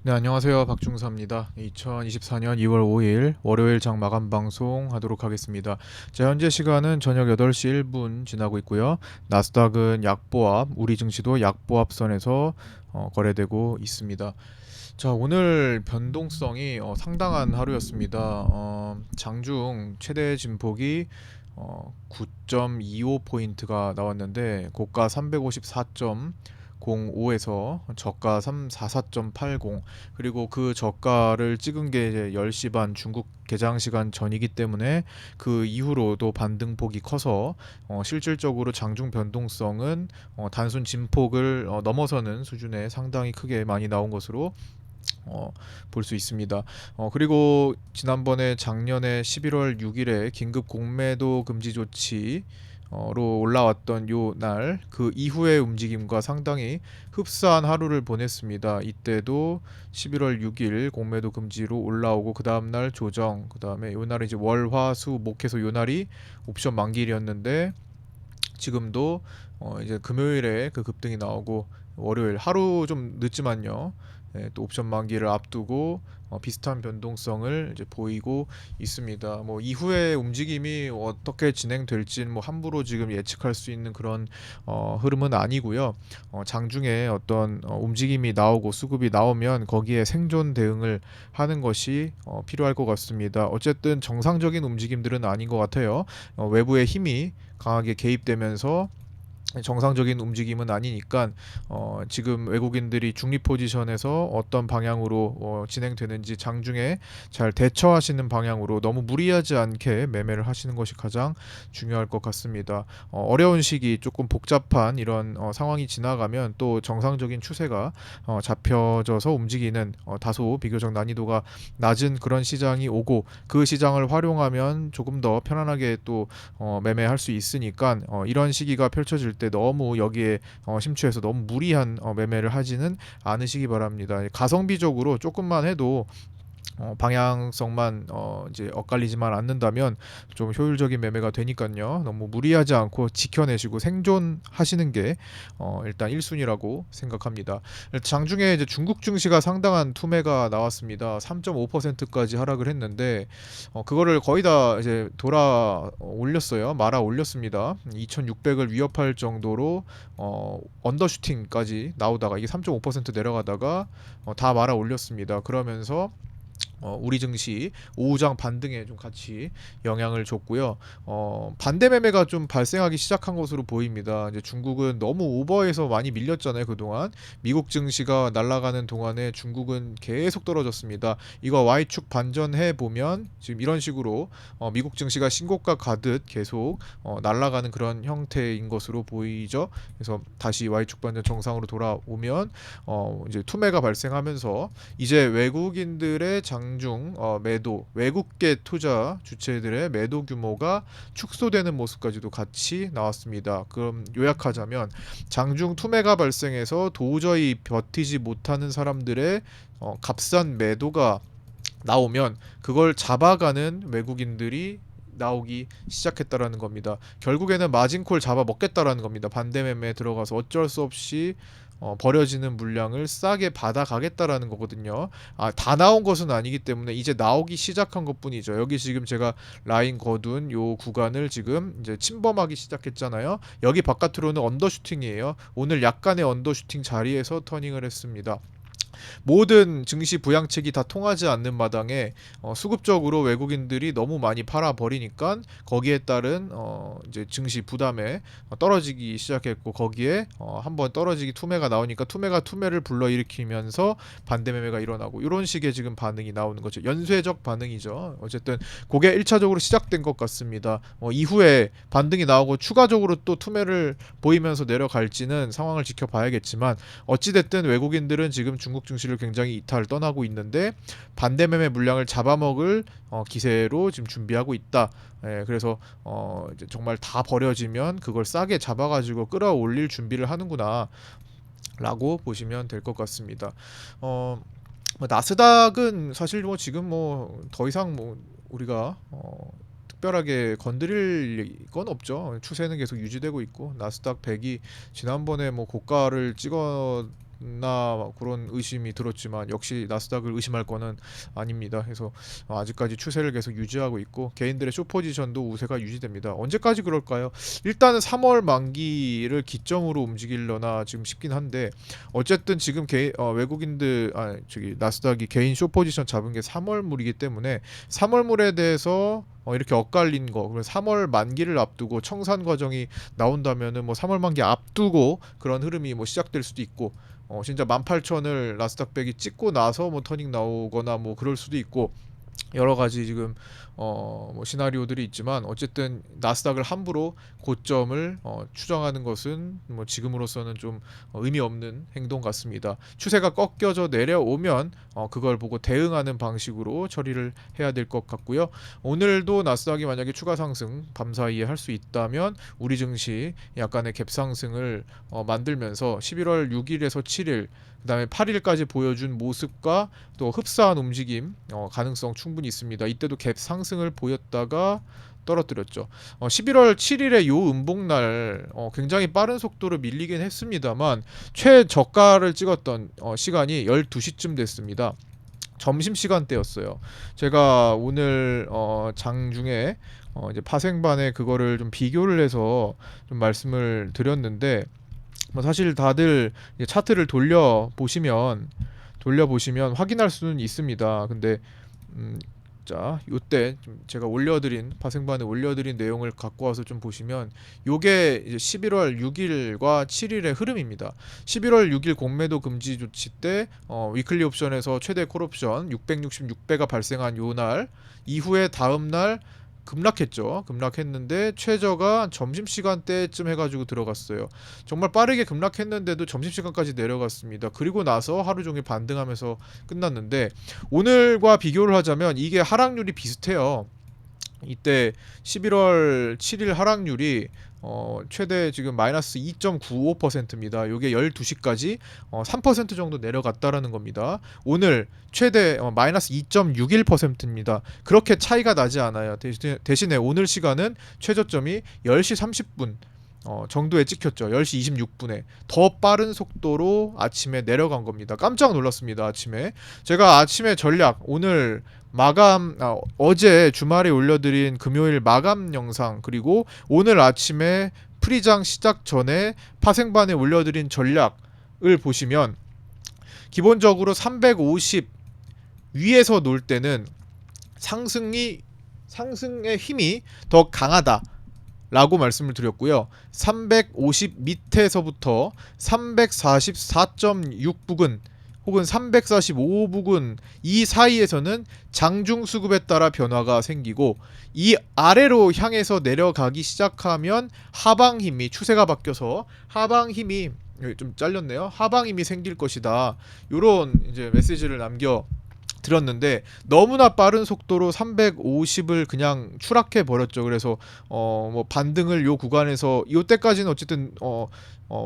네, 안녕하세요. 박중사입니다. 2024년 2월 5일 월요일 장 마감 방송 하도록 하겠습니다. 자, 현재 시간은 저녁 8시 1분 지나고 있고요. 나스닥은 약보합, 우리 증시도 약보합선에서 거래되고 있습니다. 자, 오늘 변동성이 상당한 하루였습니다. 장중 최대 진폭이 9.25포인트가 나왔는데 고가 354.05에서 저가 344.80, 그리고 그 저가를 찍은 게 이제 10시 반 중국 개장 시간 전이기 때문에 그 이후로도 반등폭이 커서 실질적으로 장중 변동성은 단순 진폭을 넘어서는 수준에 상당히 크게 많이 나온 것으로 볼 수 있습니다. 그리고 지난번에 작년에 11월 6일에 긴급 공매도 금지 조치로 올라왔던 요 날 그 이후의 움직임과 상당히 흡사한 하루를 보냈습니다. 이때도 11월 6일 공매도 금지로 올라오고 그 다음 날 조정, 그 다음에 요 날이 이제 월화수 목해서 요 날이 옵션 만기일이었는데 지금도 이제 금요일에 그 급등이 나오고 월요일 하루 좀 늦지만요. 예, 또 옵션 만기를 앞두고 비슷한 변동성을 이제 보이고 있습니다. 뭐 이후의 움직임이 어떻게 진행될지는 뭐 함부로 지금 예측할 수 있는 그런 흐름은 아니고요. 장중에 어떤 움직임이 나오고 수급이 나오면 거기에 생존 대응을 하는 것이 필요할 것 같습니다. 어쨌든 정상적인 움직임들은 아닌 것 같아요. 외부의 힘이 강하게 개입되면서 정상적인 움직임은 아니니까 지금 외국인들이 중립 포지션에서 어떤 방향으로 진행되는지 장중에 잘 대처하시는 방향으로 너무 무리하지 않게 매매를 하시는 것이 가장 중요할 것 같습니다. 어려운 시기, 조금 복잡한 이런 상황이 지나가면 또 정상적인 추세가 잡혀져서 움직이는 다소 비교적 난이도가 낮은 그런 시장이 오고, 그 시장을 활용하면 조금 더 편안하게 또 매매할 수 있으니까 이런 시기가 펼쳐질 때 너무 여기에 심취해서 너무 무리한 매매를 하지는 않으시기 바랍니다. 가성비적으로 조금만 해도 방향성만 이제 엇갈리지만 않는다면 좀 효율적인 매매가 되니까요. 너무 무리하지 않고 지켜내시고 생존하시는 게 일단 1순위라고 생각합니다. 장중에 이제 중국 증시가 상당한 투매가 나왔습니다. 3.5%까지 하락을 했는데 그거를 거의 다 이제 돌아 올렸어요. 말아 올렸습니다. 2,600을 위협할 정도로 언더슈팅까지 나오다가 이게 3.5% 내려가다가 다 말아 올렸습니다. 그러면서 우리 증시 오후장 반등에 좀 같이 영향을 줬고요. 반대 매매가 좀 발생하기 시작한 것으로 보입니다. 이제 중국은 너무 오버해서 많이 밀렸잖아요, 그동안. 미국 증시가 날아가는 동안에 중국은 계속 떨어졌습니다. 이거 Y축 반전해 보면 지금 이런 식으로 미국 증시가 신고가 가듯 계속 날아가는 그런 형태인 것으로 보이죠. 그래서 다시 Y축 반전 정상으로 돌아오면 이제 투매가 발생하면서 이제 외국인들의 장중 매도, 외국계 투자 주체들의 매도 규모가 축소되는 모습까지도 같이 나왔습니다. 그럼 요약하자면 장중 투매가 발생해서 도저히 버티지 못하는 사람들의 값싼 매도가 나오면 그걸 잡아가는 외국인들이 나오기 시작했다라는 겁니다. 결국에는 마진콜 잡아 먹겠다라는 겁니다. 반대 매매에 들어가서 어쩔 수 없이 버려지는 물량을 싸게 받아가겠다라는 거거든요. 다 나온 것은 아니기 때문에 이제 나오기 시작한 것뿐이죠. 여기 지금 제가 라인 거둔 요 구간을 지금 이제 침범하기 시작했잖아요. 여기 바깥으로는 언더슈팅이에요. 오늘 약간의 언더슈팅 자리에서 터닝을 했습니다. 모든 증시 부양책이 다 통하지 않는 마당에 수급적으로 외국인들이 너무 많이 팔아 버리니까 거기에 따른 이제 증시 부담에 떨어지기 시작했고, 거기에 한번 떨어지기 투매가 나오니까 투매가 투매를 불러일으키면서 반대 매매가 일어나고, 이런 식의 지금 반응이 나오는 거죠. 연쇄적 반응이죠. 어쨌든 그게 1차적으로 시작된 것 같습니다. 이후에 반등이 나오고 추가적으로 또 투매를 보이면서 내려갈지는 상황을 지켜봐야겠지만, 어찌됐든 외국인들은 지금 중국 증시를 굉장히 이탈 떠나고 있는데 반대 매매 물량을 잡아먹을 기세로 지금 준비하고 있다. 예, 그래서 이제 정말 다 버려지면 그걸 싸게 잡아가지고 끌어올릴 준비를 하는구나 라고 보시면 될 것 같습니다. 뭐 나스닥은 사실 뭐 지금 뭐 더 이상 뭐 우리가 특별하게 건드릴 건 없죠. 추세는 계속 유지되고 있고, 나스닥 100이 지난번에 뭐 고가를 찍어 그런 의심이 들었지만 역시 나스닥을 의심할 거는 아닙니다. 그래서 아직까지 추세를 계속 유지하고 있고 개인들의 숏 포지션도 우세가 유지됩니다. 언제까지 그럴까요? 일단은 3월 만기를 기점으로 움직이려나 지금 싶긴 한데 어쨌든 지금 외국인들 저기 나스닥이 개인 숏 포지션 잡은 게 3월물이기 때문에 3월물에 대해서 이렇게 엇갈린 거, 그래서 3월 만기를 앞두고 청산 과정이 나온다면은 뭐 3월 만기 앞두고 그런 흐름이 뭐 시작될 수도 있고, 진짜 18,000을 나스닥백이 찍고 나서 뭐 터닝 나오거나 뭐 그럴 수도 있고, 여러 가지 지금 뭐 시나리오들이 있지만 어쨌든 나스닥을 함부로 고점을 추정하는 것은 뭐 지금으로서는 좀 의미 없는 행동 같습니다. 추세가 꺾여져 내려오면 그걸 보고 대응하는 방식으로 처리를 해야 될 것 같고요. 오늘도 나스닥이 만약에 추가 상승 밤 사이에 할 수 있다면 우리 증시 약간의 갭 상승을 만들면서 11월 6일에서 7일 그다음에 8일까지 보여준 모습과 또 흡사한 움직임 가능성 충분히 있습니다. 이때도 갭 상승을 보였다가 떨어뜨렸죠. 11월 7일에 요 음봉날 굉장히 빠른 속도로 밀리긴 했습니다만 최저가를 찍었던 시간이 12시쯤 됐습니다. 점심시간대였어요. 제가 오늘 장중에 이제 파생반에 그거를 좀 비교를 해서 좀 말씀을 드렸는데, 뭐 사실 다들 차트를 돌려보시면 확인할 수는 있습니다. 근데 자, 요때 좀 제가 파생반에 올려드린 내용을 갖고 와서 좀 보시면 요게 이제 11월 6일과 7일의 흐름입니다. 11월 6일 공매도 금지 조치 때 위클리 옵션에서 최대 콜옵션 666배가 발생한 요 날 이후에 다음 날 급락했는데 최저가 점심시간대쯤 해가지고 들어갔어요. 정말 빠르게 급락했는데도 점심시간까지 내려갔습니다. 그리고 나서 하루 종일 반등하면서 끝났는데 오늘과 비교를 하자면 이게 하락률이 비슷해요. 이때 11월 7일 하락률이 최대 지금 마이너스 2.95%입니다. 이게 12시까지 3% 정도 내려갔다라는 겁니다. 오늘 최대 마이너스 2.61%입니다. 그렇게 차이가 나지 않아요. 대신에 오늘 시간은 최저점이 10시 30분 정도에 찍혔죠. 10시 26분에 더 빠른 속도로 아침에 내려간 겁니다. 깜짝 놀랐습니다. 아침에 제가 아침에 전략 오늘 어제 주말에 올려드린 금요일 마감 영상, 그리고 오늘 아침에 프리장 시작 전에 파생반에 올려드린 전략을 보시면 기본적으로 350 위에서 놀 때는 상승의 힘이 더 강하다 라고 말씀을 드렸고요. 350 밑에서부터 344.6 부근 혹은 345 부근 이 사이에서는 장중 수급에 따라 변화가 생기고, 이 아래로 향해서 내려가기 시작하면 하방 힘이, 추세가 바뀌어서 하방 힘이 좀 잘렸네요. 하방 힘이 생길 것이다. 요런 이제 메시지를 남겨 들었는데 너무나 빠른 속도로 350을 그냥 추락해 버렸죠. 그래서 뭐 반등을 요 구간에서 요때까지는 어쨌든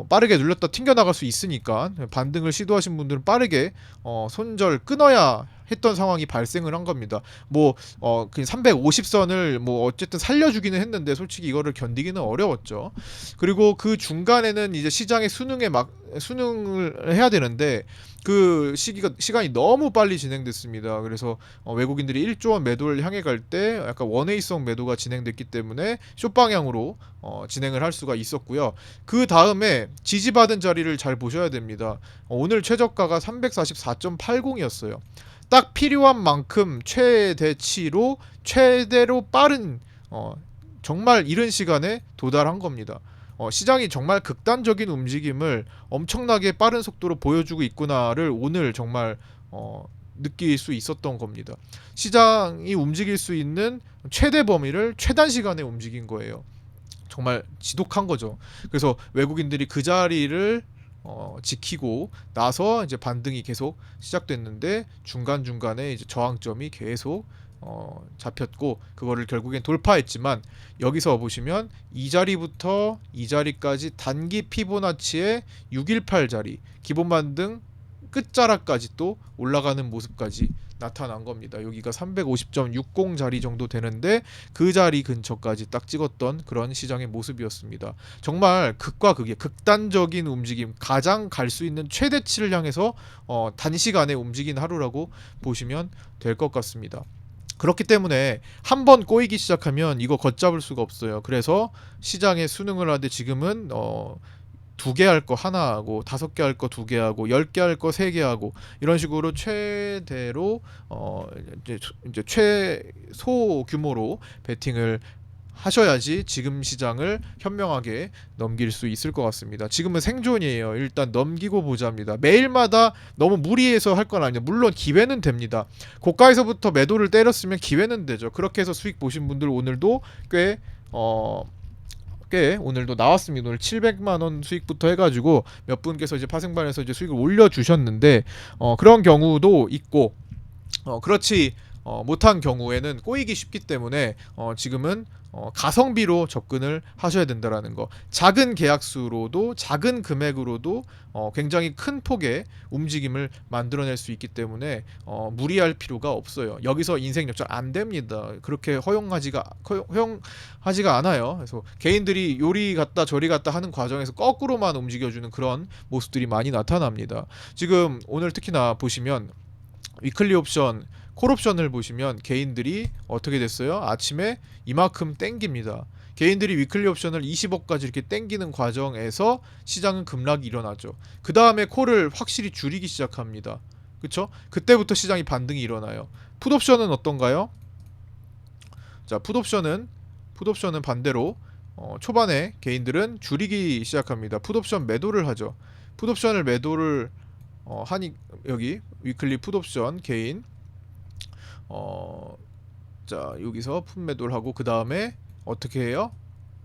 빠르게 눌렸다 튕겨 나갈 수 있으니까 반등을 시도하신 분들은 빠르게 손절 끊어야 했던 상황이 발생을 한 겁니다. 그 350선을 뭐 어쨌든 살려주기는 했는데 솔직히 이거를 견디기는 어려웠죠. 그리고 그 중간에는 이제 시장의 순응을 해야 되는데 그 시간이 너무 빨리 진행됐습니다. 그래서 외국인들이 1조 원 매도를 향해 갈 때 약간 원웨이성 매도가 진행됐기 때문에 숏 방향으로 진행을 할 수가 있었고요. 그 다음에 지지받은 자리를 잘 보셔야 됩니다. 오늘 최저가가 344.80이었어요. 딱 필요한 만큼 최대치로 최대로 빠른 정말 이른 시간에 도달한 겁니다. 시장이 정말 극단적인 움직임을 엄청나게 빠른 속도로 보여주고 있구나를 오늘 정말 느낄 수 있었던 겁니다. 시장이 움직일 수 있는 최대 범위를 최단 시간에 움직인 거예요. 정말 지독한 거죠. 그래서 외국인들이 그 자리를 지키고 나서 이제 반등이 계속 시작됐는데 중간중간에 이제 저항점이 계속 잡혔고 그거를 결국엔 돌파했지만, 여기서 보시면 이 자리부터 이 자리까지 단기 피보나치의 618 자리 기본 반등 끝자락까지 또 올라가는 모습까지 나타난 겁니다. 여기가 350.60 자리 정도 되는데 그 자리 근처까지 딱 찍었던 그런 시장의 모습이었습니다. 정말 극과 극의 극단적인 움직임, 가장 갈 수 있는 최대치를 향해서 단시간에 움직인 하루라고 보시면 될 것 같습니다. 그렇기 때문에 한 번 꼬이기 시작하면 이거 걷잡을 수가 없어요. 그래서 시장에 순응을 하되 지금은 2개 할 거 하나 하고 5개 할 거 2개 하고 10개 할 거 3개 하고 이런 식으로 최대로 이제 최소 규모로 베팅을 하셔야지 지금 시장을 현명하게 넘길 수 있을 것 같습니다. 지금은 생존이에요. 일단 넘기고 보자입니다. 매일마다 너무 무리해서 할 건 아니에요. 물론 기회는 됩니다. 고가에서부터 매도를 때렸으면 기회는 되죠. 그렇게 해서 수익 보신 분들 오늘도 꽤 오늘도 나왔습니다. 오늘 700만 원 수익부터 해가지고 몇 분께서 이제 파생반에서 이제 수익을 올려주셨는데 그런 경우도 있고 그렇지 못한 경우에는 꼬이기 쉽기 때문에 지금은 가성비로 접근을 하셔야 된다라는 거. 작은 계약수로도 작은 금액으로도 굉장히 큰 폭의 움직임을 만들어낼 수 있기 때문에 무리할 필요가 없어요. 여기서 인생 역전 안 됩니다. 그렇게 허용하지가 않아요. 그래서 개인들이 요리 갔다 저리 갔다 하는 과정에서 거꾸로만 움직여주는 그런 모습들이 많이 나타납니다. 지금 오늘 특히나 보시면 위클리 옵션 콜옵션을 보시면 개인들이 어떻게 됐어요? 아침에 이만큼 땡깁니다. 개인들이 위클리 옵션을 20억까지 이렇게 땡기는 과정에서 시장은 급락이 일어나죠. 그 다음에 콜을 확실히 줄이기 시작합니다. 그쵸? 그때부터 시장이 반등이 일어나요. 풋옵션은 어떤가요? 자, 풋옵션은 반대로 초반에 개인들은 줄이기 시작합니다. 풋옵션 매도를 하죠. 풋옵션을 매도를 하니 여기 위클리 풋옵션 개인 자 여기서 풋 매도를 하고 그 다음에 어떻게 해요?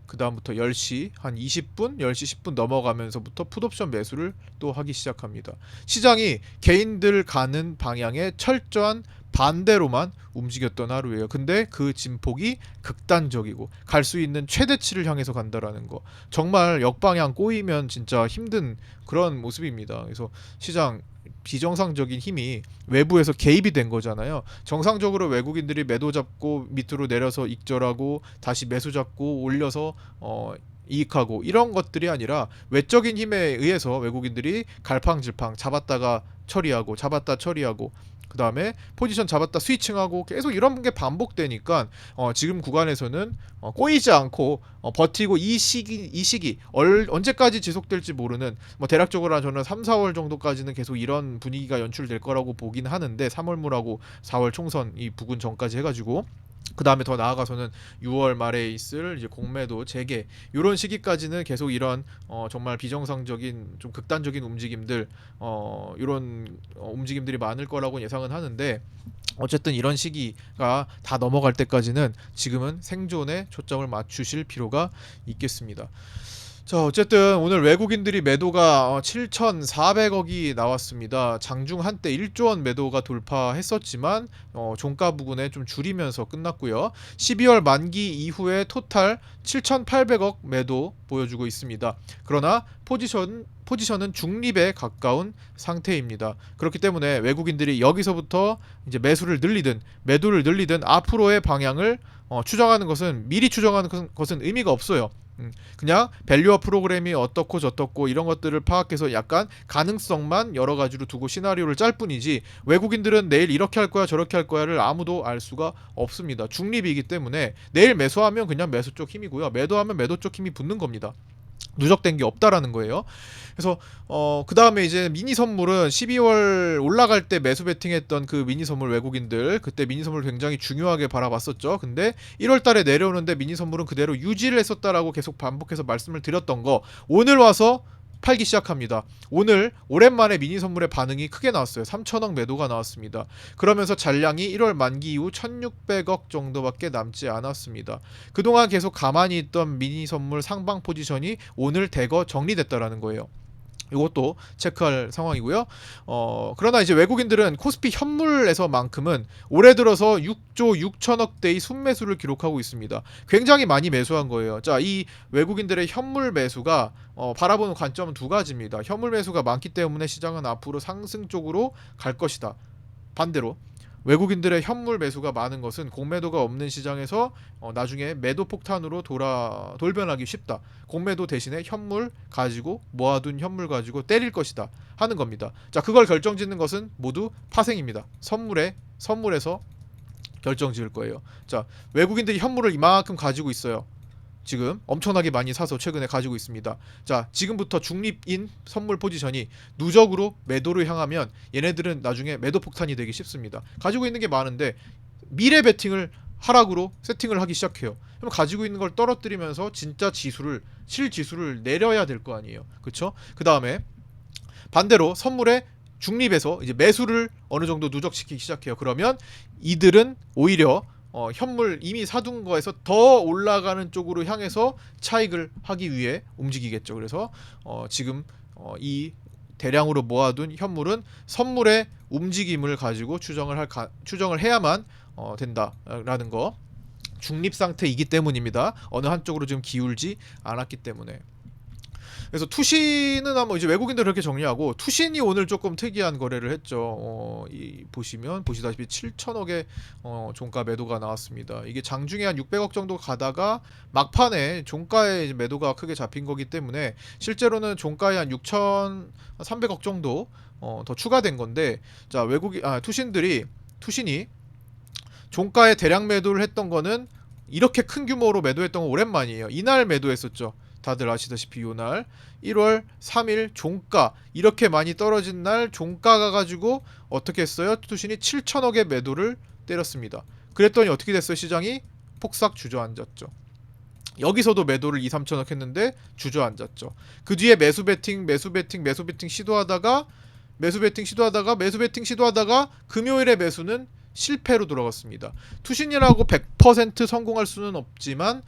그 다음부터 10시 한 20분 10시 10분 넘어가면서부터 풋옵션 매수를 또 하기 시작합니다. 시장이 개인들 가는 방향에 철저한 반대로만 움직였던 하루예요. 근데 그 진폭이 극단적이고 갈 수 있는 최대치를 향해서 간다라는 거, 정말 역방향 꼬이면 진짜 힘든 그런 모습입니다. 그래서 시장 비정상적인 힘이 외부에서 개입이 된 거잖아요. 정상적으로 외국인들이 매도 잡고 밑으로 내려서 익절하고 다시 매수 잡고 올려서 이익하고 이런 것들이 아니라 외적인 힘에 의해서 외국인들이 갈팡질팡 잡았다가 처리하고 잡았다 처리하고 그 다음에 포지션 잡았다 스위칭하고 계속 이런 게 반복되니까 지금 구간에서는 꼬이지 않고 버티고 이 시기 언제까지 지속될지 모르는, 뭐 대략적으로 저는 3, 4월 정도까지는 계속 이런 분위기가 연출될 거라고 보긴 하는데 3월물하고 4월 총선 이 부근 전까지 해가지고 그 다음에 더 나아가서는 6월 말에 있을 이제 공매도 재개 이런 시기까지는 계속 이런 정말 비정상적인 좀 극단적인 움직임들 이런 움직임들이 많을 거라고 예상은 하는데, 어쨌든 이런 시기가 다 넘어갈 때까지는 지금은 생존에 초점을 맞추실 필요가 있겠습니다. 자, 어쨌든 오늘 외국인들이 매도가 7,400억이 나왔습니다. 장중 한때 1조 원 매도가 돌파했었지만 종가 부근에 좀 줄이면서 끝났고요. 12월 만기 이후에 토탈 7,800억 매도 보여주고 있습니다. 그러나 포지션은 중립에 가까운 상태입니다. 그렇기 때문에 외국인들이 여기서부터 이제 매수를 늘리든 매도를 늘리든 앞으로의 방향을 추정하는 것은, 미리 추정하는 것은 의미가 없어요. 그냥 밸류어 프로그램이 어떻고 저떻고 이런 것들을 파악해서 약간 가능성만 여러 가지로 두고 시나리오를 짤 뿐이지, 외국인들은 내일 이렇게 할 거야 저렇게 할 거야를 아무도 알 수가 없습니다. 중립이기 때문에 내일 매수하면 그냥 매수 쪽 힘이고요, 매도하면 매도 쪽 힘이 붙는 겁니다. 누적된 게 없다라는 거예요. 그래서 그 다음에 이제 미니 선물은 12월 올라갈 때 매수 베팅했던 그 미니 선물, 외국인들 그때 미니 선물 굉장히 중요하게 바라봤었죠. 근데 1월 달에 내려오는데 미니 선물은 그대로 유지를 했었다라고 계속 반복해서 말씀을 드렸던 거, 오늘 와서 팔기 시작합니다. 오늘 오랜만에 미니 선물의 반응이 크게 나왔어요. 3천억 매도가 나왔습니다. 그러면서 잔량이 1월 만기 이후 1600억 정도밖에 남지 않았습니다. 그동안 계속 가만히 있던 미니 선물 상방 포지션이 오늘 대거 정리됐다라는 거예요. 이것도 체크할 상황이고요. 그러나 이제 외국인들은 코스피 현물에서만큼은 올해 들어서 6조 6천억대의 순매수를 기록하고 있습니다. 굉장히 많이 매수한 거예요. 자, 이 외국인들의 현물 매수가 바라보는 관점은 두 가지입니다. 현물 매수가 많기 때문에 시장은 앞으로 상승 쪽으로 갈 것이다. 반대로 외국인들의 현물 매수가 많은 것은 공매도가 없는 시장에서 나중에 매도 폭탄으로 돌변하기 쉽다. 공매도 대신에 현물 가지고 모아둔 현물 가지고 때릴 것이다 하는 겁니다. 자, 그걸 결정짓는 것은 모두 파생입니다. 선물에서 결정지을 거예요. 자, 외국인들이 현물을 이만큼 가지고 있어요. 지금 엄청나게 많이 사서 최근에 가지고 있습니다. 자, 지금부터 중립인 선물 포지션이 누적으로 매도를 향하면 얘네들은 나중에 매도 폭탄이 되기 쉽습니다. 가지고 있는 게 많은데 미래 베팅을 하락으로 세팅을 하기 시작해요. 그럼 가지고 있는 걸 떨어뜨리면서 진짜 실지수를 내려야 될 거 아니에요. 그쵸? 그 다음에 반대로 선물에 중립에서 이제 매수를 어느 정도 누적시키기 시작해요. 그러면 이들은 오히려 현물 이미 사둔 거에서 더 올라가는 쪽으로 향해서 차익을 하기 위해 움직이겠죠. 그래서 지금 이 대량으로 모아둔 현물은 선물의 움직임을 가지고 추정을 해야만 된다라는 거. 중립 상태이기 때문입니다. 어느 한쪽으로 지금 기울지 않았기 때문에. 그래서 투신은 한번 이제 외국인들 그렇게 정리하고, 투신이 오늘 조금 특이한 거래를 했죠. 보시다시피 7천억의 종가 매도가 나왔습니다. 이게 장중에 한 600억 정도 가다가 막판에 종가에 매도가 크게 잡힌 거기 때문에 실제로는 종가에 한 6,300억 정도 더 추가된 건데, 자, 투신이 종가에 대량 매도를 했던 거는 이렇게 큰 규모로 매도했던 건 오랜만이에요. 이날 매도했었죠. 다들 아시다시피 요날 1월 3일 종가 이렇게 많이 떨어진 날 종가가 가지고 어떻게 했어요? 투신이 7천억의 매도를 때렸습니다. 그랬더니 어떻게 됐어요? 시장이 폭삭 주저앉았죠. 여기서도 매도를 2, 3천억 했는데 주저앉았죠. 그 뒤에 매수 베팅 시도하다가 금요일에 매수는 실패로 돌아갔습니다. 투신이라고 100% 성공할 수는 없지만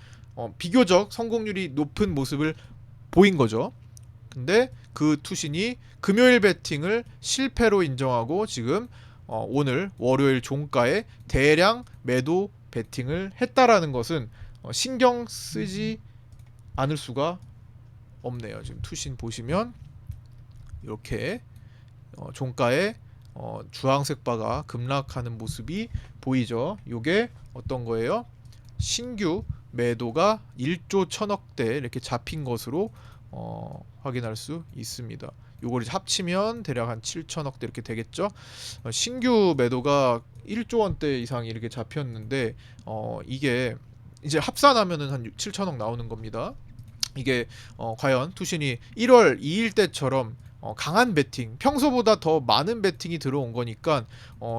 비교적 성공률이 높은 모습을 보인 거죠. 근데 그 투신이 금요일 베팅을 실패로 인정하고 지금 오늘 월요일 종가에 대량 매도 베팅을 했다라는 것은 신경 쓰지 않을 수가 없네요. 지금 투신 보시면 이렇게 종가에 주황색 바가 급락하는 모습이 보이죠. 요게 어떤 거예요? 신규 매도가 1조 1000억대 이렇게 잡힌 것으로 확인할 수 있습니다. 요걸 합치면 대략 한 7천억대 이렇게 되겠죠. 신규 매도가 1조 원대 이상이 이렇게 잡혔는데 이게 이제 합산하면은 한 7천억 나오는 겁니다. 이게 과연 투신이 1월 2일 때처럼 강한 베팅, 평소보다 더 많은 베팅이 들어온 거니까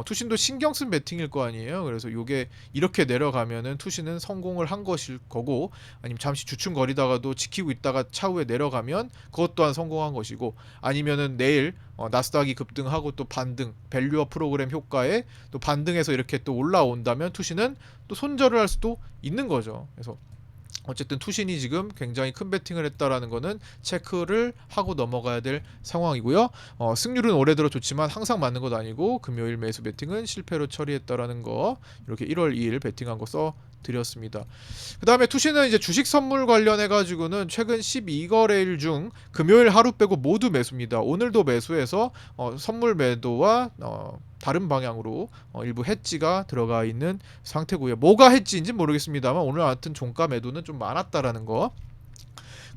투신도 신경 쓴 베팅일 거 아니에요. 그래서 요게 이렇게 내려가면은 투신은 성공을 한 것일 거고, 아니면 잠시 주춤거리다가도 지키고 있다가 차후에 내려가면 그것 또한 성공한 것이고, 아니면은 내일 나스닥이 급등하고 또 반등, 밸류업 프로그램 효과에 또 반등해서 이렇게 또 올라온다면 투신은 또 손절을 할 수도 있는 거죠. 그래서 어쨌든 투신이 지금 굉장히 큰 베팅을 했다라는 거는 체크를 하고 넘어가야 될 상황이고요. 승률은 올해 들어 좋지만 항상 맞는 것 아니고, 금요일 매수 베팅은 실패로 처리했다라는 거, 이렇게 1월 2일 베팅한 거 써 드렸습니다. 그 다음에 투신은 이제 주식 선물 관련해 가지고는 최근 12거래일 중 금요일 하루 빼고 모두 매수입니다. 오늘도 매수해서 선물 매도와 다른 방향으로 일부 해지가 들어가 있는 상태고요. 뭐가 해지인지 모르겠습니다만 오늘 하여튼 종가 매도는 좀 많았다라는 거.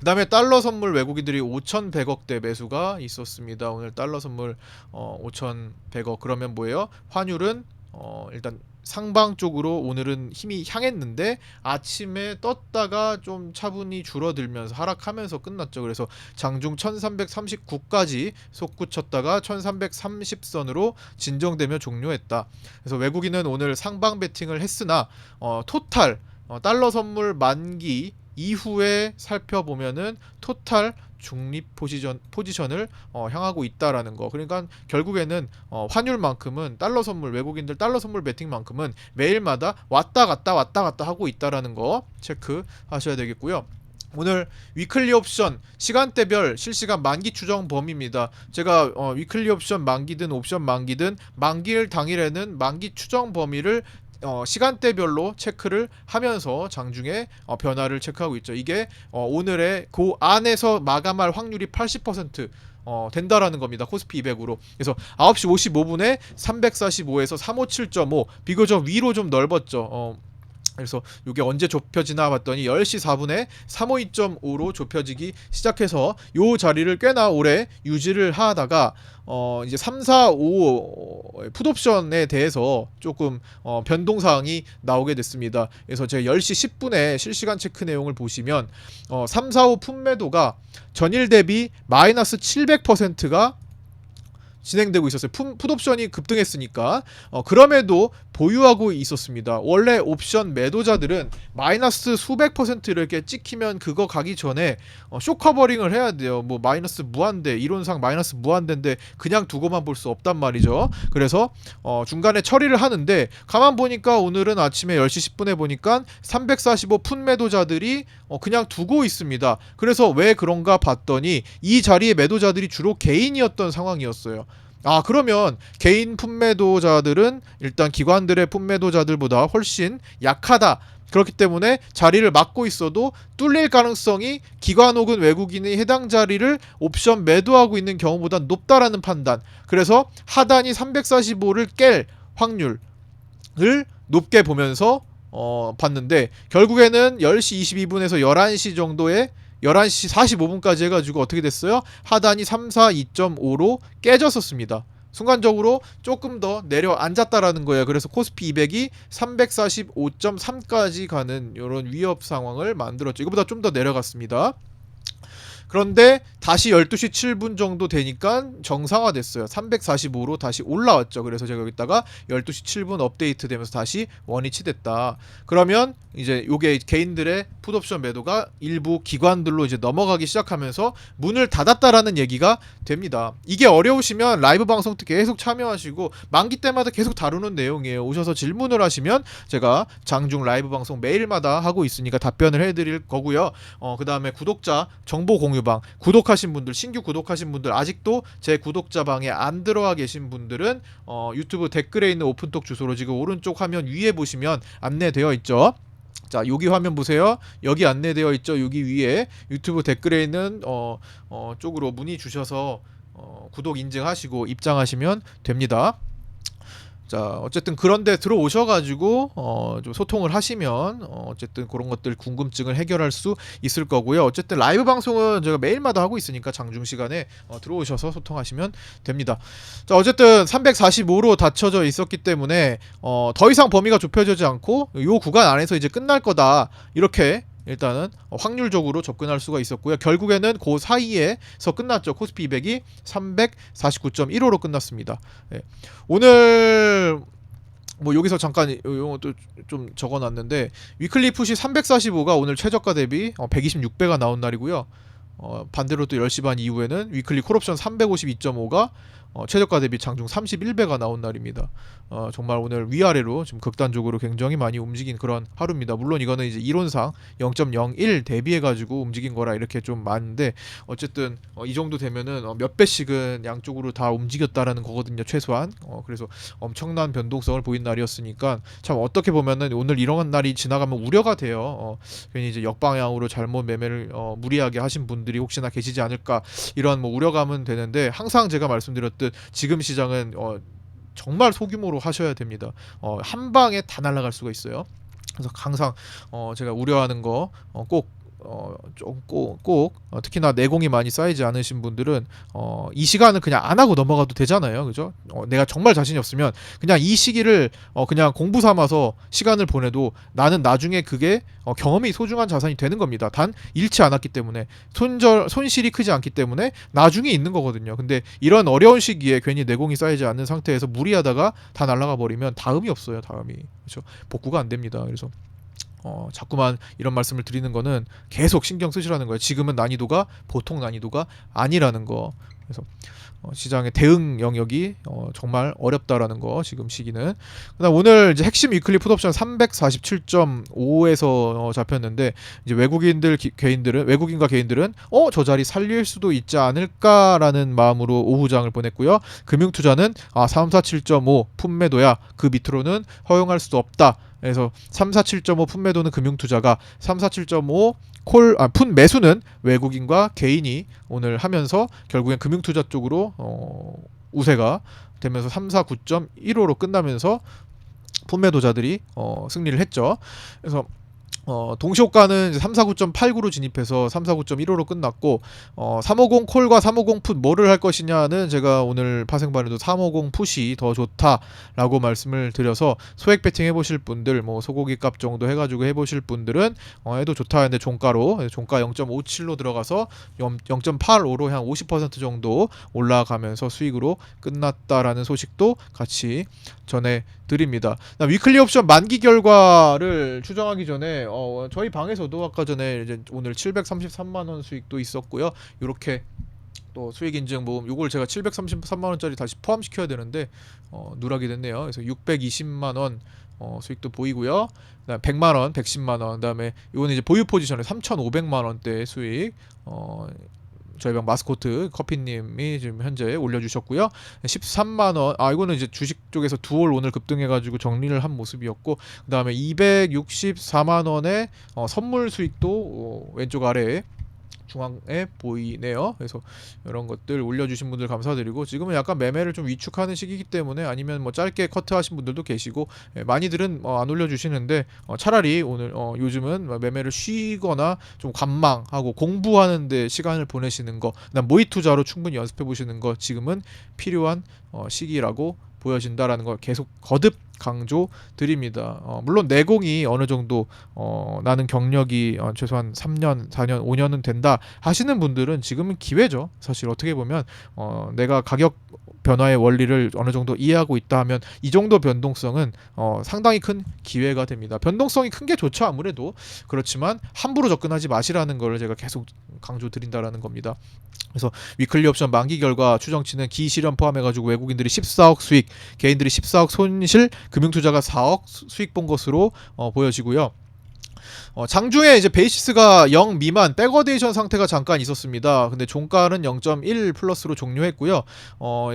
그 다음에 달러 선물 외국인들이 5,100억대 매수가 있었습니다. 오늘 달러 선물 5,100억. 그러면 뭐예요? 환율은 일단 상방 쪽으로 오늘은 힘이 향했는데 아침에 떴다가 좀 차분히 줄어들면서 하락하면서 끝났죠. 그래서 장중 1339까지 솟구쳤다가 1330선으로 진정되며 종료했다. 그래서 외국인은 오늘 상방 베팅을 했으나 토탈 달러 선물 만기 이후에 살펴보면은 토탈 중립 포지션을 향하고 있다라는 거. 그러니까 결국에는 환율만큼은 외국인들 달러 선물 베팅만큼은 매일마다 왔다 갔다 하고 있다라는 거 체크하셔야 되겠고요. 오늘 위클리 옵션 시간대별 실시간 만기 추정 범위입니다. 제가 위클리 옵션 만기든 옵션 만기든 만기일 당일에는 만기 추정 범위를 시간대별로 체크를 하면서 장중에 변화를 체크하고 있죠. 이게 오늘의 그 안에서 마감할 확률이 80%, 된다라는 겁니다. 코스피 200으로. 그래서 9시 55분에 345에서 357.5 비교적 위로 좀 넓었죠. 그래서 이게 언제 좁혀지나 봤더니 10시 4분에 352.5로 좁혀지기 시작해서 요 자리를 꽤나 오래 유지를 하다가 이제 3, 4, 5 풋옵션에 대해서 조금 변동사항이 나오게 됐습니다. 그래서 제가 10시 10분에 실시간 체크 내용을 보시면 3, 4, 5 풋매도가 전일 대비 마이너스 700%가 진행되고 있었어요. 풋옵션이 급등했으니까. 그럼에도 보유하고 있었습니다. 원래 옵션 매도자들은 마이너스 수백 퍼센트 이렇게 찍히면 그거 가기 전에 쇼커버링을 해야 돼요. 뭐 마이너스 무한대, 이론상 마이너스 무한대인데 그냥 두고만 볼 수 없단 말이죠. 그래서 중간에 처리를 하는데 가만 보니까 오늘은 아침에 10시 10분에 보니까 345 풋 매도자들이 그냥 두고 있습니다. 그래서 왜 그런가 봤더니 이 자리에 매도자들이 주로 개인이었던 상황이었어요. 그러면 개인 풋매도자들은 일단 기관들의 풋매도자들보다 훨씬 약하다. 그렇기 때문에 자리를 막고 있어도 뚫릴 가능성이 기관 혹은 외국인이 해당 자리를 옵션 매도하고 있는 경우보다 높다라는 판단. 그래서 하단이 345를 깰 확률을 높게 보면서 봤는데 결국에는 10시 22분에서 11시 정도에 11시 45분까지 해가지고 어떻게 됐어요? 하단이 342.5로 깨졌었습니다. 순간적으로 조금 더 내려앉았다라는 거예요. 그래서 코스피 200이 345.3까지 가는 이런 위협 상황을 만들었죠. 이거보다 좀 더 내려갔습니다. 그런데 다시 12시 7분 정도 되니까 정상화됐어요. 345로 다시 올라왔죠. 그래서 제가 여기다가 12시 7분 업데이트 되면서 다시 원위치 됐다. 그러면 이제 요게 개인들의 풋옵션 매도가 일부 기관들로 이제 넘어가기 시작하면서 문을 닫았다라는 얘기가 됩니다. 이게 어려우시면 라이브 방송 때 계속 참여하시고 만기 때마다 계속 다루는 내용이에요. 오셔서 질문을 하시면 제가 장중 라이브 방송 매일마다 하고 있으니까 답변을 해드릴 거고요. 그 다음에 구독자 정보 공유방 구독하신 분들, 신규 구독하신 분들, 아직도 제 구독자 방에 안 들어와 계신 분들은 유튜브 댓글에 있는 오픈톡 주소로 지금 오른쪽 화면 위에 보시면 안내되어 있죠. 자, 여기 화면 보세요. 여기 안내되어 있죠. 여기 위에 유튜브 댓글에 있는 쪽으로 문의 주셔서 구독 인증하시고 입장하시면 됩니다. 자, 어쨌든 그런데 들어오셔가지고 좀 소통을 하시면 어쨌든 그런 것들 궁금증을 해결할 수 있을 거고요. 어쨌든 라이브 방송은 제가 매일마다 하고 있으니까 장중 시간에 들어오셔서 소통하시면 됩니다. 자, 어쨌든 345로 닫혀져 있었기 때문에 더 이상 범위가 좁혀지지 않고 요 구간 안에서 이제 끝날 거다 이렇게 일단은 확률적으로 접근할 수가 있었고요. 결국에는 그 사이에서 끝났죠. 코스피 200이 349.15로 끝났습니다. 네. 오늘 뭐 여기서 잠깐 이것도 좀 적어놨는데 위클리 풋이 345가 오늘 최저가 대비 126배가 나온 날이고요. 반대로 또 10시 반 이후에는 위클리 콜옵션 352.5가 최저가 대비 장중 31배가 나온 날입니다. 정말 오늘 위아래로 지금 극단적으로 굉장히 많이 움직인 그런 하루입니다. 물론 이거는 이제 이론상 0.01 대비해가지고 움직인 거라 이렇게 좀 많은데 어쨌든 이 정도 되면은 몇 배씩은 양쪽으로 다 움직였다라는 거거든요. 최소한. 그래서 엄청난 변동성을 보인 날이었으니까 참 어떻게 보면은 오늘 이런 날이 지나가면 우려가 돼요. 괜히 이제 역방향으로 잘못 매매를 무리하게 하신 분들이 혹시나 계시지 않을까 이런 뭐 우려감은 되는데 항상 제가 말씀드렸듯 지금 시장은 정말 소규모로 하셔야 됩니다. 한 방에 다 날아갈 수가 있어요. 그래서 항상 제가 우려하는 거 꼭 특히나 내공이 많이 쌓이지 않으신 분들은 이 시간은 그냥 안 하고 넘어가도 되잖아요. 그죠? 내가 정말 자신이 없으면 그냥 이 시기를 그냥 공부 삼아서 시간을 보내도 나는 나중에 그게 경험이 소중한 자산이 되는 겁니다. 단 잃지 않았기 때문에 손실이 크지 않기 때문에 나중에 있는 거거든요. 근데 이런 어려운 시기에 괜히 내공이 쌓이지 않는 상태에서 무리하다가 다 날아가 버리면 다음이 없어요. 다음이. 그렇죠? 복구가 안 됩니다. 그래서 자꾸만 이런 말씀을 드리는 거는 계속 신경 쓰시라는 거예요. 지금은 난이도가 보통 난이도가 아니라는 거. 그래서 시장의 대응 영역이 정말 어렵다라는 거 지금 시기는. 그다음 오늘 이제 핵심 위클리 풋옵션 347.5에서 잡혔는데 이제 외국인과 개인들은 저 자리 살릴 수도 있지 않을까라는 마음으로 오후장을 보냈고요. 금융투자는 347.5 풋매도야 그 밑으로는 허용할 수도 없다. 그래서 347.5 풋 매도는 금융투자가, 347.5 풋 매수는 외국인과 개인이 오늘 하면서 결국엔 금융투자 쪽으로 우세가 되면서 349.15로 끝나면서 풋 매도자들이 승리를 했죠. 그래서 동시호가는 349.89로 진입해서 349.15로 끝났고, 350 콜과 350 풋 뭐를 할 것이냐는 제가 오늘 파생반에도 350 풋이 더 좋다라고 말씀을 드려서 소액 배팅 해보실 분들, 뭐 소고기 값 정도 해가지고 해보실 분들은 해도 좋다 했는데 종가로, 종가 0.57로 들어가서 0.85로 한 50% 정도 올라가면서 수익으로 끝났다라는 소식도 같이 전해드립니다. 위클리 옵션 만기 결과를 추정하기 전에 저희 방에서도 아까 전에 이제 오늘 733만 원 수익도 있었고요. 이렇게 또 수익 인증 모금, 요걸 제가 733만 원짜리 다시 포함시켜야 되는데 누락이 됐네요. 그래서 620만 원 수익도 보이고요. 그다음 100만 원, 110만 원. 그다음에 이거는 이제 보유 포지션에 3,500만 원대 수익. 저희 방 마스코트 커피님이 지금 현재 올려주셨고요. 13만원. 이거는 이제 주식 쪽에서 두올 오늘 급등해가지고 정리를 한 모습이었고, 그 다음에 264만원의 선물 수익도 왼쪽 아래에 중앙에 보이네요. 그래서 이런 것들 올려주신 분들 감사드리고, 지금은 약간 매매를 좀 위축하는 시기이기 때문에, 아니면 뭐 짧게 커트하신 분들도 계시고, 많이들은 안 올려주시는데 차라리 오늘 요즘은 매매를 쉬거나 좀 관망하고 공부하는데 시간을 보내시는 거, 그다음 모의 투자로 충분히 연습해 보시는 거 지금은 필요한 시기라고 보여진다라는 걸 계속 거듭 강조 드립니다. 물론 내공이 어느 정도 나는 경력이 최소한 3년, 4년, 5년은 된다 하시는 분들은 지금은 기회죠. 사실 어떻게 보면 내가 가격 변화의 원리를 어느 정도 이해하고 있다 하면 이 정도 변동성은 상당히 큰 기회가 됩니다. 변동성이 큰 게 좋죠, 아무래도. 그렇지만 함부로 접근하지 마시라는 걸 제가 계속 강조 드린다라는 겁니다. 그래서 위클리 옵션 만기 결과 추정치는 기실현 포함해가지고 외국인들이 14억 수익, 개인들이 14억 손실, 금융투자가 4억 수익 본 것으로 보여지고요. 장중에 이제 베이시스가 0 미만 백어데이션 상태가 잠깐 있었습니다. 근데 종가는 0.1 플러스로 종료했고요.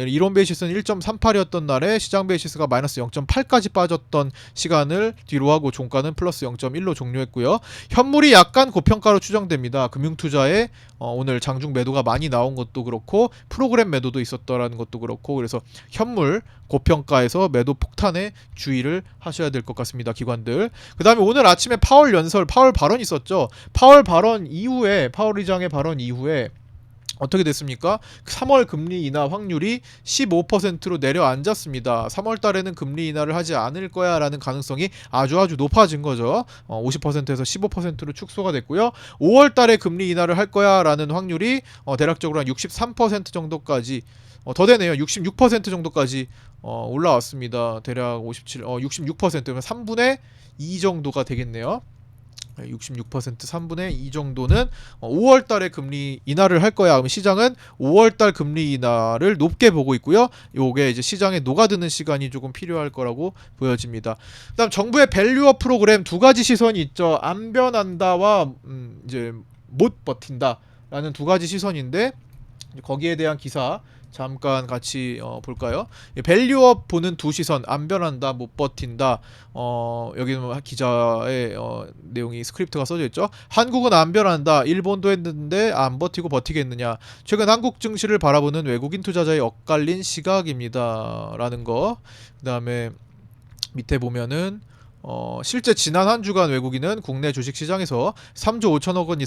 이론 베이시스는 1.38이었던 날에 시장 베이시스가 마이너스 0.8까지 빠졌던 시간을 뒤로 하고 종가는 플러스 0.1로 종료했고요. 현물이 약간 고평가로 추정됩니다. 금융투자에 오늘 장중 매도가 많이 나온 것도 그렇고 프로그램 매도도 있었더라는 것도 그렇고, 그래서 현물 고평가에서 매도 폭탄에 주의를 하셔야 될 것 같습니다, 기관들. 그 다음에 오늘 아침에 파월 연설, 파월 발언 있었죠. 파월 발언 이후에, 파월 의장의 발언 이후에 어떻게 됐습니까? 3월 금리 인하 확률이 15%로 내려앉았습니다. 3월 달에는 금리 인하를 하지 않을 거야 라는 가능성이 아주 높아진 거죠. 50%에서 15%로 축소가 됐고요. 5월 달에 금리 인하를 할 거야 라는 확률이 대략적으로 한 63% 정도까지, 더 되네요. 66% 정도까지 올라왔습니다. 대략 66%면 3분의 2 정도가 되겠네요. 66% 3분의 2 정도는 5월 달에 금리 인하를 할 거야. 그럼 시장은 5월 달 금리 인하를 높게 보고 있고요. 요게 이제 시장에 녹아드는 시간이 조금 필요할 거라고 보여집니다. 그다음 정부의 밸류업 프로그램 두 가지 시선이 있죠. 안 변한다와 이제 못 버틴다라는 두 가지 시선인데, 거기에 대한 기사 잠깐 같이 볼까요? 밸류업 보는 두 시선, 안 변한다, 못 버틴다. 여기는 기자의 내용이 스크립트가 써져 있죠. 한국은 안 변한다, 일본도 했는데 안 버티고 버티겠느냐. 최근 한국 증시를 바라보는 외국인 투자자의 엇갈린 시각입니다. 라는 거. 그 다음에 밑에 보면은 실제 지난 한 주간 외국인은 국내 주식시장에서 3조 5천억 원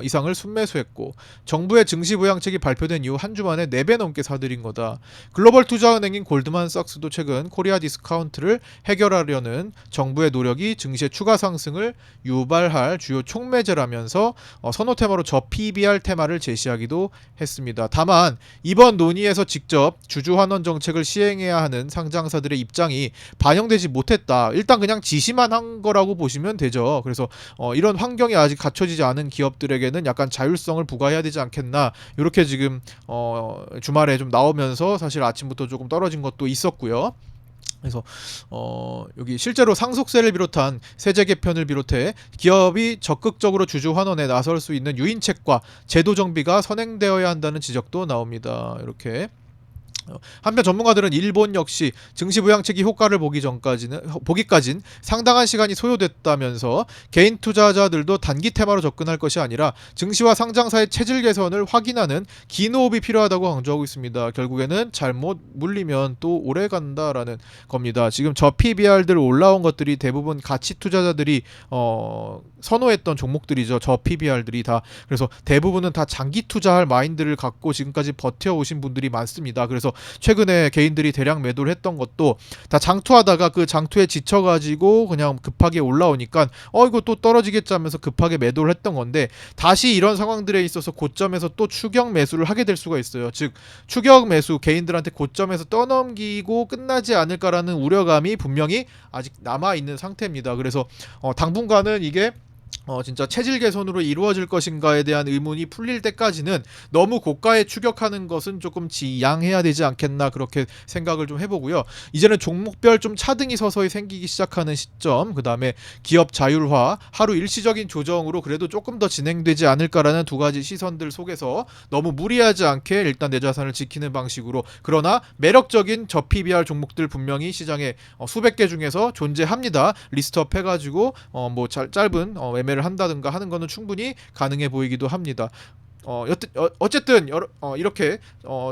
이상을 순매수했고, 정부의 증시 부양책이 발표된 이후 한 주 만에 4배 넘게 사들인 거다. 글로벌 투자은행인 골드만삭스도 최근 코리아 디스카운트를 해결하려는 정부의 노력이 증시의 추가 상승을 유발할 주요 촉매제라면서 선호 테마로 저PBR 테마를 제시하기도 했습니다. 다만 이번 논의에서 직접 주주환원 정책을 시행해야 하는 상장사들의 입장이 반영되지 못했다. 일단 그냥 지시만 한 거라고 보시면 되죠. 그래서 이런 환경이 아직 갖춰지지 않은 기업들에게는 약간 자율성을 부과해야 되지 않겠나, 이렇게 지금 주말에 좀 나오면서 사실 아침부터 조금 떨어진 것도 있었고요. 그래서 여기 실제로 상속세를 비롯한 세제 개편을 비롯해 기업이 적극적으로 주주 환원에 나설 수 있는 유인책과 제도 정비가 선행되어야 한다는 지적도 나옵니다. 이렇게 한편 전문가들은 일본 역시 증시 부양책이 효과를 보기까진 상당한 시간이 소요됐다면서 개인 투자자들도 단기 테마로 접근할 것이 아니라 증시와 상장사의 체질 개선을 확인하는 긴 호흡이 필요하다고 강조하고 있습니다. 결국에는 잘못 물리면 또 오래 간다라는 겁니다. 지금 저 PBR들 올라온 것들이 대부분 가치 투자자들이 선호했던 종목들이죠. 저 PBR들이 다. 그래서 대부분은 다 장기 투자할 마인드를 갖고 지금까지 버텨오신 분들이 많습니다. 그래서 최근에 개인들이 대량 매도를 했던 것도 다 장투하다가 그 장투에 지쳐가지고 그냥 급하게 올라오니까 이거 또 떨어지겠지 하면서 급하게 매도를 했던 건데, 다시 이런 상황들에 있어서 고점에서 또 추격 매수를 하게 될 수가 있어요. 즉 추격 매수, 개인들한테 고점에서 떠넘기고 끝나지 않을까라는 우려감이 분명히 아직 남아있는 상태입니다. 그래서 당분간은 이게 진짜 체질 개선으로 이루어질 것인가에 대한 의문이 풀릴 때까지는 너무 고가에 추격하는 것은 조금 지양해야 되지 않겠나, 그렇게 생각을 좀 해보고요. 이제는 종목별 좀 차등이 서서히 생기기 시작하는 시점, 그 다음에 기업 자율화, 하루 일시적인 조정으로 그래도 조금 더 진행되지 않을까라는 두 가지 시선들 속에서 너무 무리하지 않게 일단 내 자산을 지키는 방식으로, 그러나 매력적인 저 PBR 종목들 분명히 시장에 수백 개 중에서 존재합니다. 리스트업 해가지고 뭐 짧은 매매를 한다든가 하는 거는 충분히 가능해 보이기도 합니다. 어쨌든 이렇게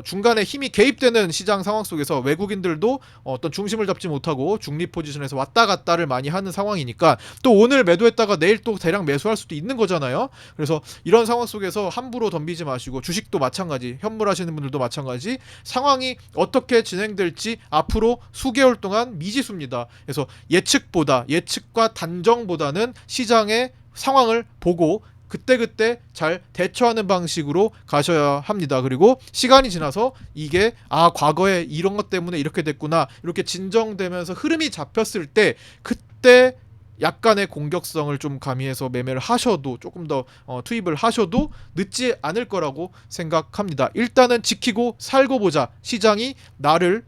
중간에 힘이 개입되는 시장 상황 속에서 외국인들도 어떤 중심을 잡지 못하고 중립 포지션에서 왔다 갔다를 많이 하는 상황이니까 또 오늘 매도했다가 내일 또 대량 매수할 수도 있는 거잖아요. 그래서 이런 상황 속에서 함부로 덤비지 마시고, 주식도 마찬가지, 현물하시는 분들도 마찬가지, 상황이 어떻게 진행될지 앞으로 수개월 동안 미지수입니다. 그래서 예측과 단정보다는 시장의 상황을 보고 그때그때 잘 대처하는 방식으로 가셔야 합니다. 그리고 시간이 지나서 이게 과거에 이런 것 때문에 이렇게 됐구나, 이렇게 진정되면서 흐름이 잡혔을 때 그때 약간의 공격성을 좀 가미해서 매매를 하셔도, 조금 더 투입을 하셔도 늦지 않을 거라고 생각합니다. 일단은 지키고 살고 보자. 시장이 나를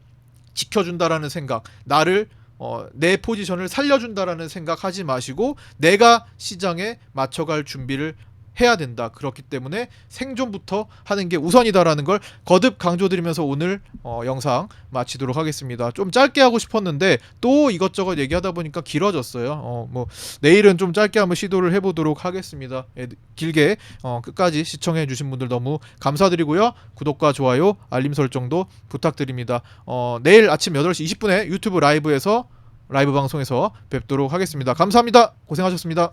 지켜준다라는 생각, 나를 내 포지션을 살려준다라는 생각하지 마시고 내가 시장에 맞춰갈 준비를 해야 된다. 그렇기 때문에 생존부터 하는 게 우선이다라는 걸 거듭 강조드리면서 오늘 영상 마치도록 하겠습니다. 좀 짧게 하고 싶었는데 또 이것저것 얘기하다 보니까 길어졌어요. 뭐 내일은 좀 짧게 한번 시도를 해보도록 하겠습니다. 길게 끝까지 시청해 주신 분들 너무 감사드리고요. 구독과 좋아요, 알림 설정도 부탁드립니다. 내일 아침 8시 20분에 유튜브 라이브 방송에서 뵙도록 하겠습니다. 감사합니다. 고생하셨습니다.